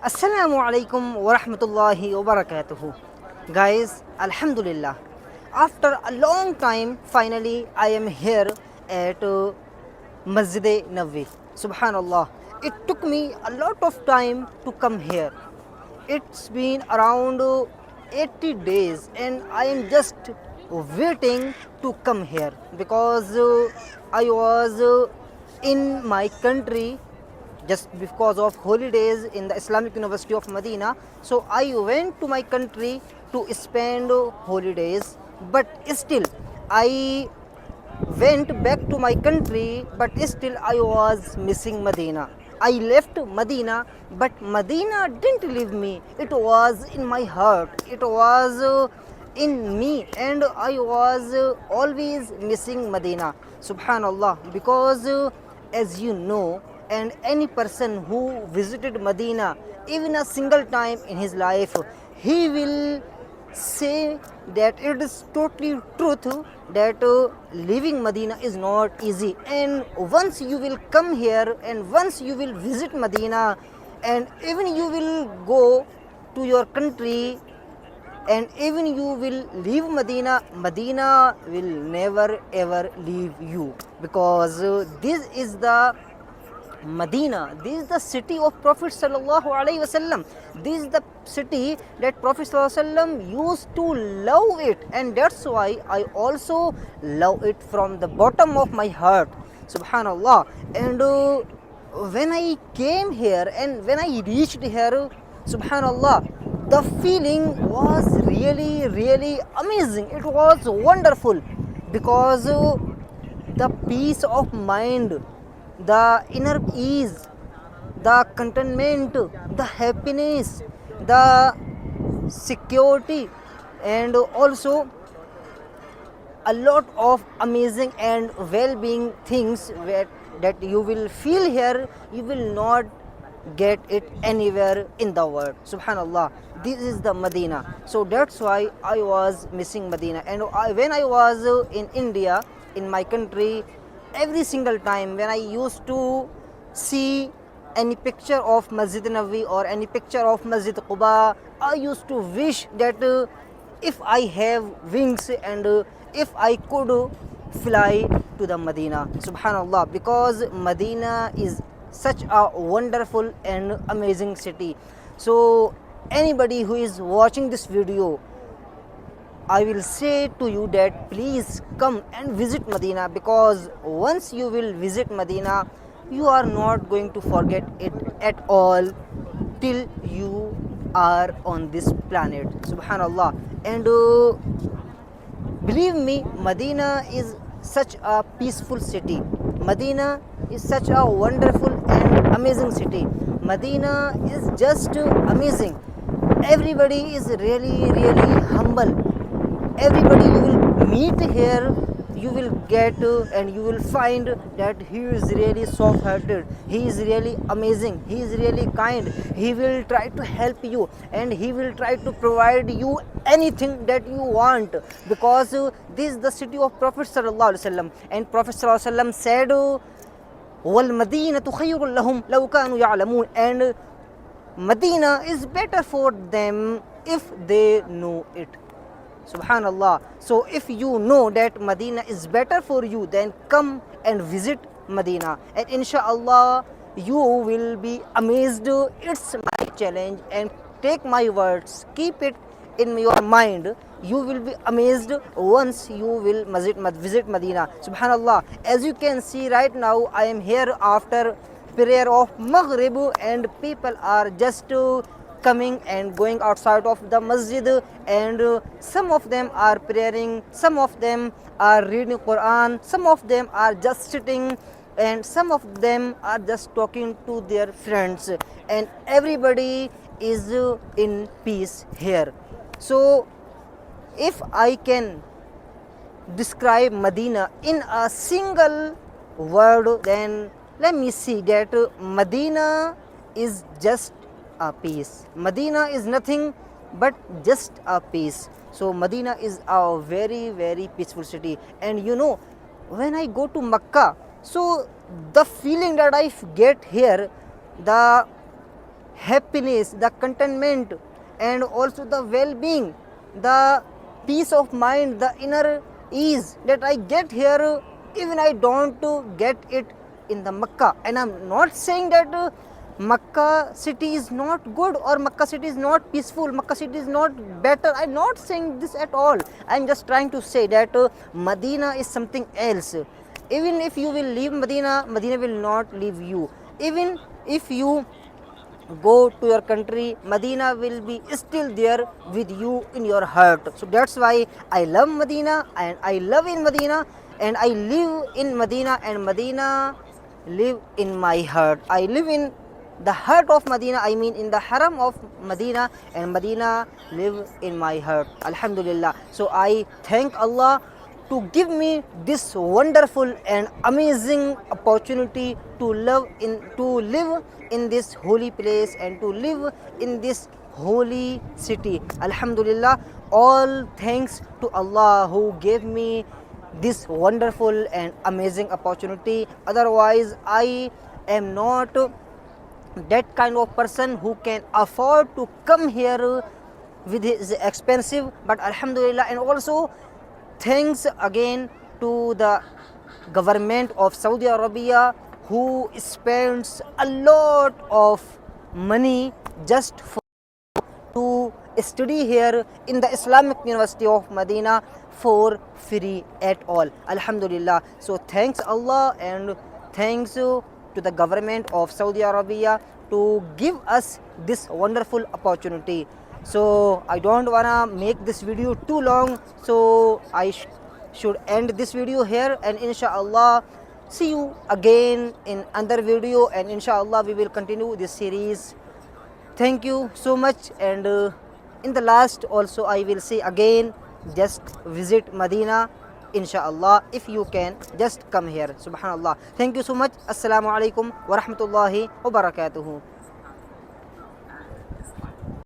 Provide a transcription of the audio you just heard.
Assalamu alaikum wa rahmatullahi wa barakatuhu. Guys, Alhamdulillah. After a long time, finally I am here at Masjid Nabawi. Subhanallah. It took me a lot of time to come here. It's been around 80 days and I am just waiting to come here because I was in my country just because of holidays in the Islamic University of Medina. So I went to my country to spend holidays, but still I went back to my country, but still I was missing Medina. I left Medina, but Medina didn't leave me. It was in my heart. It was in me, and I was always missing Medina. Subhanallah, because as you know, and any person who visited Medina even a single time in his life, he will say that it is totally truth that leaving Medina is not easy. And once you will come here and once you will visit Medina and even you will go to your country and even you will leave Medina, Medina will never ever leave you because this is the Medina. This is the city of Prophet Sallallahu Alaihi Wasallam. This is the city that Prophet Sallallahu Alaihi Wasallam used to love it, and that's why I also love it from the bottom of my heart. Subhanallah. And when I came here and when I reached here, Subhanallah, the feeling was really amazing. It was wonderful because the peace of mind, the inner ease, the contentment, the happiness, the security, and also a lot of amazing and well-being things that you will feel here, you will not get it anywhere in the world. Subhanallah, this is the Medina. So that's why I was missing Medina. And when I was in India, in my country, every single time when I used to see any picture of Masjid Nabawi or any picture of Masjid Quba, I used to wish that if I have wings and if I could fly to the Medina. Subhanallah, because Medina is such a wonderful and amazing city. So anybody who is watching this video, I will say to you that please come and visit Medina, because once you will visit Medina, you are not going to forget it at all till you are on this planet. Subhanallah. And believe me, Medina is such a peaceful city. Medina is such a wonderful and amazing city. Medina is just amazing. Everybody is really humble. Everybody you will meet here, you will get and you will find that he is really soft hearted, he is really amazing, he is really kind, he will try to help you and he will try to provide you anything that you want, because this is the city of Prophet Sallallahu Alaihi Wasallam. And Prophet Sallallahu Alaihi Wasallam said, wal madinatu khayrun lahum law kanu ya'lamun, and Medina is better for them if they know it. Subhanallah. So if you know that Medina is better for you, then come and visit Medina, and inshallah you will be amazed. It's my challenge, and take my words, keep it in your mind. You will be amazed once you will visit Medina. Subhanallah. As you can see right now, I am here after prayer of Maghrib, and people are just coming and going outside of the masjid, and some of them are praying, some of them are reading Quran, some of them are just sitting, and some of them are just talking to their friends, and everybody is in peace here. So if I can describe Medina in a single word, then let me see that Medina is just a peace. Medina is nothing but just a peace. So Medina is a very peaceful city. And you know, when I go to Makkah, so the feeling that I get here, the happiness, the contentment, and also the well-being, the peace of mind, the inner ease that I get here, even I don't get it in the Makkah. And I'm not saying that Makkah city is not good or Makkah city is not peaceful, Makkah city is not better. I'm not saying this at all. I'm just trying to say that Medina is something else. Even if you will leave Medina, Medina will not leave you. Even if you go to your country, Medina will be still there with you in your heart. So that's why I love Medina and I love in Medina and I live in Medina and Medina live in my heart. I live in the heart of Medina, I mean in the haram of Medina, and Medina live in my heart. Alhamdulillah. So I thank Allah to give me this wonderful and amazing opportunity to live in this holy place and to live in this holy city. Alhamdulillah, all thanks to Allah who gave me this wonderful and amazing opportunity. Otherwise I am not that kind of person who can afford to come here with his expensive, but alhamdulillah. And also thanks again to the government of Saudi Arabia who spends a lot of money just for to study here in the Islamic University of Medina for free at all. Alhamdulillah. So thanks Allah and thanks to the government of Saudi Arabia to give us this wonderful opportunity. So I don't wanna make this video too long, so I should end this video here, and inshallah see you again in another video, and inshallah we will continue this series. Thank you so much, and in the last also I will say again, just visit Medina inshallah. If you can, just come here. Subhanallah. Thank you so much. Assalamu alaikum wa rahmatullahi wa barakatuhu.